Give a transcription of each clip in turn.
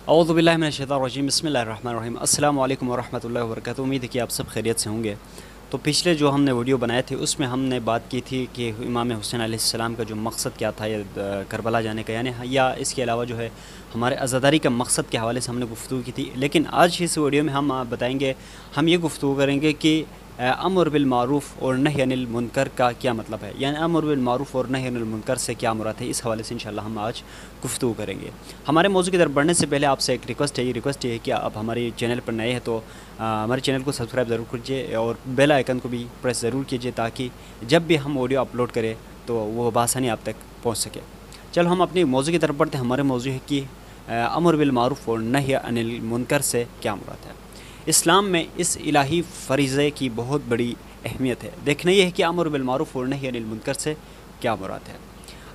اعوذ باللہ من الشیطان الرجیم، بسم اللہ الرحمن الرحیم۔ السلام علیکم ورحمۃ اللہ وبرکاتہ۔ امید ہے کہ آپ سب خیریت سے ہوں گے۔ تو پچھلے جو ہم نے ویڈیو بنائے تھے اس میں ہم نے بات کی تھی کہ امام حسین علیہ السلام کا جو مقصد کیا تھا کربلا جانے کا، یعنی یا اس کے علاوہ جو ہے ہمارے عزاداری کا مقصد کے حوالے سے ہم نے گفتگو کی تھی۔ لیکن آج اس ویڈیو میں ہم بتائیں گے، ہم یہ گفتگو کریں گے کہ امر بالمعروف اور نہی عن المنکر کا کیا مطلب ہے، یعنی امر بالمعروف اور نہی عن المنکر سے کیا مراد ہے۔ اس حوالے سے انشاءاللہ ہم آج گفتگو کریں گے۔ ہمارے موضوع کی طرف بڑھنے سے پہلے آپ سے ایک ریکویسٹ ہے کہ آپ ہمارے چینل پر نئے ہیں تو ہمارے چینل کو سبسکرائب ضرور کیجیے اور بیل آئیکن کو بھی پریس ضرور کیجیے، تاکہ جب بھی ہم آڈیو اپلوڈ کریں تو وہ بآسانی آپ تک پہنچ سکے۔ چلو ہم اپنی موضوع کی طرف بڑھتے ہیں۔ ہمارے موضوع ہے کہ امر بالمعروف اور نہی عن المنکر سے کیا مراد ہے۔ اسلام میں اس الہی فریضے کی بہت بڑی اہمیت ہے۔ دیکھنا یہ ہے کہ امر بالمعروف اور نہی عن المنکر سے کیا مراد ہے۔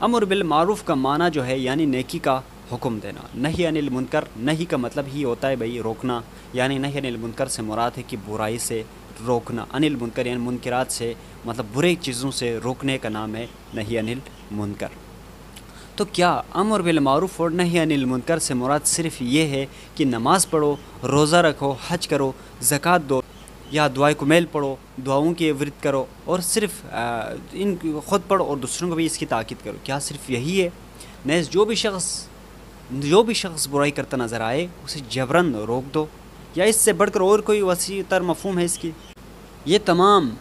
امر بالمعروف کا معنی جو ہے یعنی نیکی کا حکم دینا، نہی عن المنکر، نہی کا مطلب ہی ہوتا ہے بھائی روکنا، یعنی نہی عن المنکر سے مراد ہے کہ برائی سے روکنا، عن المنکر یعنی منکرات سے مطلب برے چیزوں سے روکنے کا نام ہے نہی عن المنکر۔ تو کیا امر بالمعروف اور نہی عن المنکر سے مراد صرف یہ ہے کہ نماز پڑھو، روزہ رکھو، حج کرو، زکوٰۃ دو یا دعائے کمیل پڑھو، دعاؤں کی ورد کرو اور صرف ان خود پڑھو اور دوسروں کو بھی اس کی تاکید کرو؟ کیا صرف یہی ہے؟ نیز جو بھی شخص برائی کرتا نظر آئے اسے جبراً روک دو، یا اس سے بڑھ کر اور کوئی وسیع تر مفہوم ہے اس کی؟ یہ تمام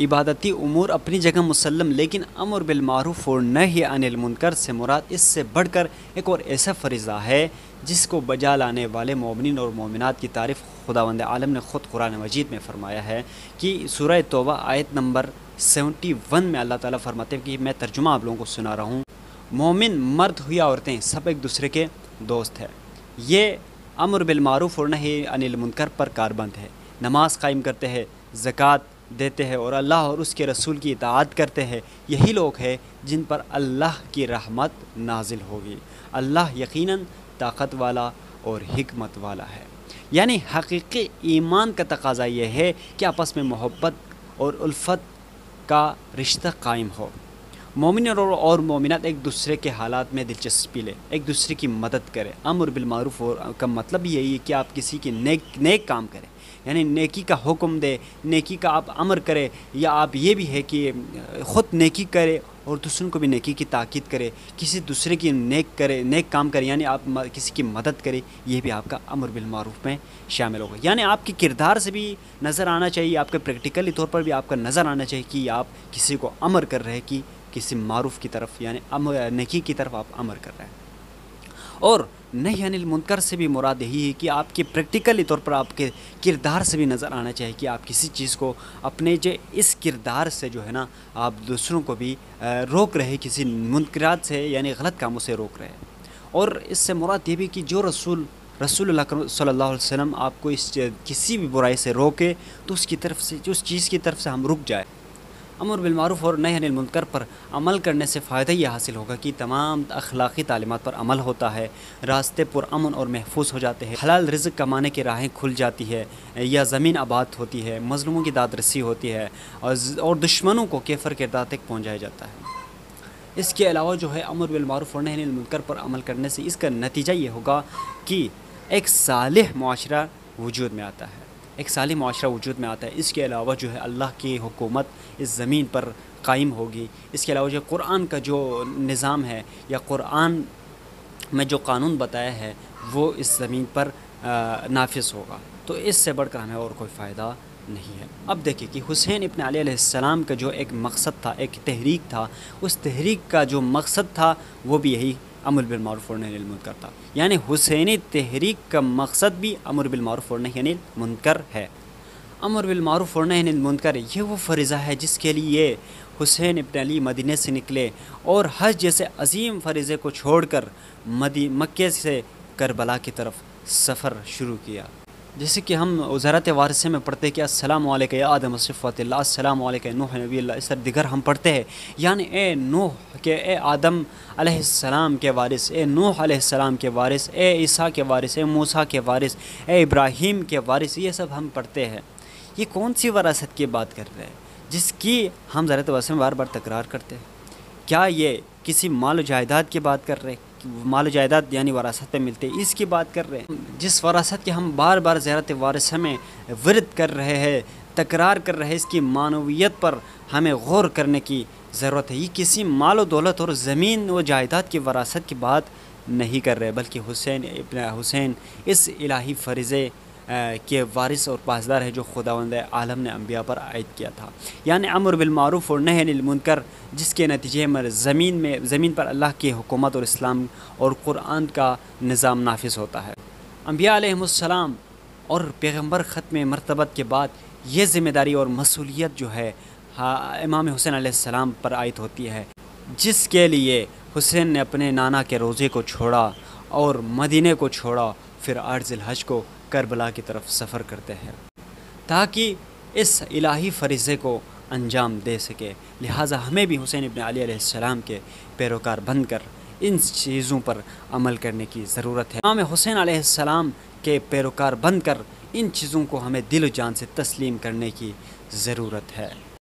عبادتی امور اپنی جگہ مسلم، لیکن امر بالمعروف اور نہی عن المنکر سے مراد اس سے بڑھ کر ایک اور ایسا فریضہ ہے جس کو بجا لانے والے مومنین اور مومنات کی تعریف خداوند عالم نے خود قرآن مجید میں فرمایا ہے کہ سورہ توبہ آیت نمبر 71 میں اللہ تعالیٰ فرماتے ہیں کہ میں ترجمہ آپ لوگوں کو سنا رہا ہوں، مومن مرد ہو یا عورتیں سب ایک دوسرے کے دوست ہیں۔ یہ امر بالمعروف اور نہی عن المنکر پر کاربند ہے۔ نماز قائم کرتے ہیں، زکوٰۃ دیتے ہیں اور اللہ اور اس کے رسول کی اطاعت کرتے ہیں، یہی لوگ ہیں جن پر اللہ کی رحمت نازل ہوگی۔ اللہ یقیناً طاقت والا اور حکمت والا ہے۔ یعنی حقیقی ایمان کا تقاضا یہ ہے کہ آپس میں محبت اور الفت کا رشتہ قائم ہو۔ مومن اور مومنات ایک دوسرے کے حالات میں دلچسپی لے، ایک دوسرے کی مدد کرے۔ امر بالمعروف کا مطلب یہی ہے کہ آپ کسی کی نیک کام کریں، یعنی نیکی کا حکم دے، نیکی کا آپ امر کرے، یا آپ یہ بھی ہے کہ خود نیکی کرے اور دوسروں کو بھی نیکی کی تاکید کرے، کسی دوسرے کی نیک کام کرے، یعنی آپ کسی کی مدد کرے، یہ بھی آپ کا امر بالمعروف میں شامل ہوگا۔ یعنی آپ کے کردار سے بھی نظر آنا چاہیے، آپ کے پریکٹیکلی طور پر بھی آپ کا نظر آنا چاہیے کہ آپ کسی کو امر کر رہے کہ کسی معروف کی طرف، یعنی نیکی کی طرف آپ امر کر رہے ہیں۔ اور نہی عن المنکر سے بھی مراد یہی ہے کہ آپ کے پریکٹیکلی طور پر آپ کے کردار سے بھی نظر آنا چاہیے کہ آپ کسی چیز کو اپنے اس کردار سے جو ہے نا آپ دوسروں کو بھی روک رہے، کسی منکرات سے یعنی غلط کاموں سے روک رہے۔ اور اس سے مراد یہ بھی کہ جو رسول اللہ صلی اللہ علیہ وسلم آپ کو کسی بھی برائی سے روکے تو اس چیز کی طرف سے ہم رک جائے۔ امر بالمعروف اور نہی عن المنکر پر عمل کرنے سے فائدہ یہ حاصل ہوگا کہ تمام اخلاقی تعلیمات پر عمل ہوتا ہے، راستے پر امن اور محفوظ ہو جاتے ہیں، حلال رزق کمانے کی راہیں کھل جاتی ہے، یا زمین آباد ہوتی ہے، مظلوموں کی داد رسی ہوتی ہے، اور دشمنوں کو کیفر کردار تک پہنچایا جاتا ہے۔ اس کے علاوہ جو ہے امر بالمعروف اور نہی عن المنکر پر عمل کرنے سے اس کا نتیجہ یہ ہوگا کہ ایک صالح معاشرہ وجود میں آتا ہے، اس کے علاوہ جو ہے اللہ کی حکومت اس زمین پر قائم ہوگی۔ اس کے علاوہ جو قرآن کا جو نظام ہے یا قرآن میں جو قانون بتایا ہے وہ اس زمین پر نافذ ہوگا۔ تو اس سے بڑھ کر ہمیں اور کوئی فائدہ نہیں ہے۔ اب دیکھیں کہ حسین ابن علی علیہ السلام کا جو ایک مقصد تھا، ایک تحریک تھا، اس تحریک کا جو مقصد تھا وہ بھی یہی امر بالمعروف اور نہی عن المنکر تھا۔ یعنی حسینی تحریک کا مقصد بھی امر بالمعروف اور نہی عن المنکر ہے۔ امر بالمعروف اور نہی عن المنکر یہ وہ فریضہ ہے جس کے لیے حسین ابن علی مدینے سے نکلے اور حج جیسے عظیم فریضے کو چھوڑ کر مکے سے کربلا کی طرف سفر شروع کیا۔ جیسے کہ ہم وزارت وارثہ میں پڑھتے کہ السلام علیکم یا آدم صفوت اللہ، السلام علیکم نوح نبی اللہ، اس طرح دیگر ہم پڑھتے ہیں، یعنی اے نوح کے، اے آدم علیہ السلام کے وارث، اے نوح علیہ السلام کے وارث، اے عیسیٰ کے وارث، اے موسیٰ کے وارث، اے ابراہیم کے وارث، یہ سب ہم پڑھتے ہیں۔ یہ کون سی وراثت کی بات کر رہے ہیں جس کی ہم وزارت وارثہ میں بار بار تکرار کرتے ہیں؟ کیا یہ کسی مال و جائیداد کی بات کر رہے ہیں؟ مال و جائیداد یعنی وراثت پہ ملتے، اس کی بات کر رہے ہیں۔ جس وراثت کے ہم بار بار زیارت وارثہ میں ورد کر رہے ہیں، تکرار کر رہے ہیں، اس کی معنویت پر ہمیں غور کرنے کی ضرورت ہے۔ یہ کسی مال و دولت اور زمین و جائیداد کی وراثت کی بات نہیں کر رہے، بلکہ حسین ابن حسین اس الہی فریضے کے وارث اور پاسدار ہے جو خداوند عالم نے انبیاء پر عائد کیا تھا، یعنی امر بالمعروف اور نہی عن المنکر، جس کے نتیجے میں زمین پر اللہ کی حکومت اور اسلام اور قرآن کا نظام نافذ ہوتا ہے۔ انبیاء علیہم السلام اور پیغمبر ختم مرتبت کے بعد یہ ذمہ داری اور مسئولیت جو ہے امام حسین علیہ السلام پر عائد ہوتی ہے، جس کے لیے حسین نے اپنے نانا کے روضے کو چھوڑا اور مدینے کو چھوڑا، پھر 8 ذی الحج کو کربلا کی طرف سفر کرتے ہیں تاکہ اس الہی فریضے کو انجام دے سکے۔ لہٰذا ہمیں بھی حسین ابن علی علیہ السلام کے پیروکار بن کر ان چیزوں پر عمل کرنے کی ضرورت ہے۔ امام حسین علیہ السلام کے پیروکار بن کر ان چیزوں کو ہمیں دل و جان سے تسلیم کرنے کی ضرورت ہے۔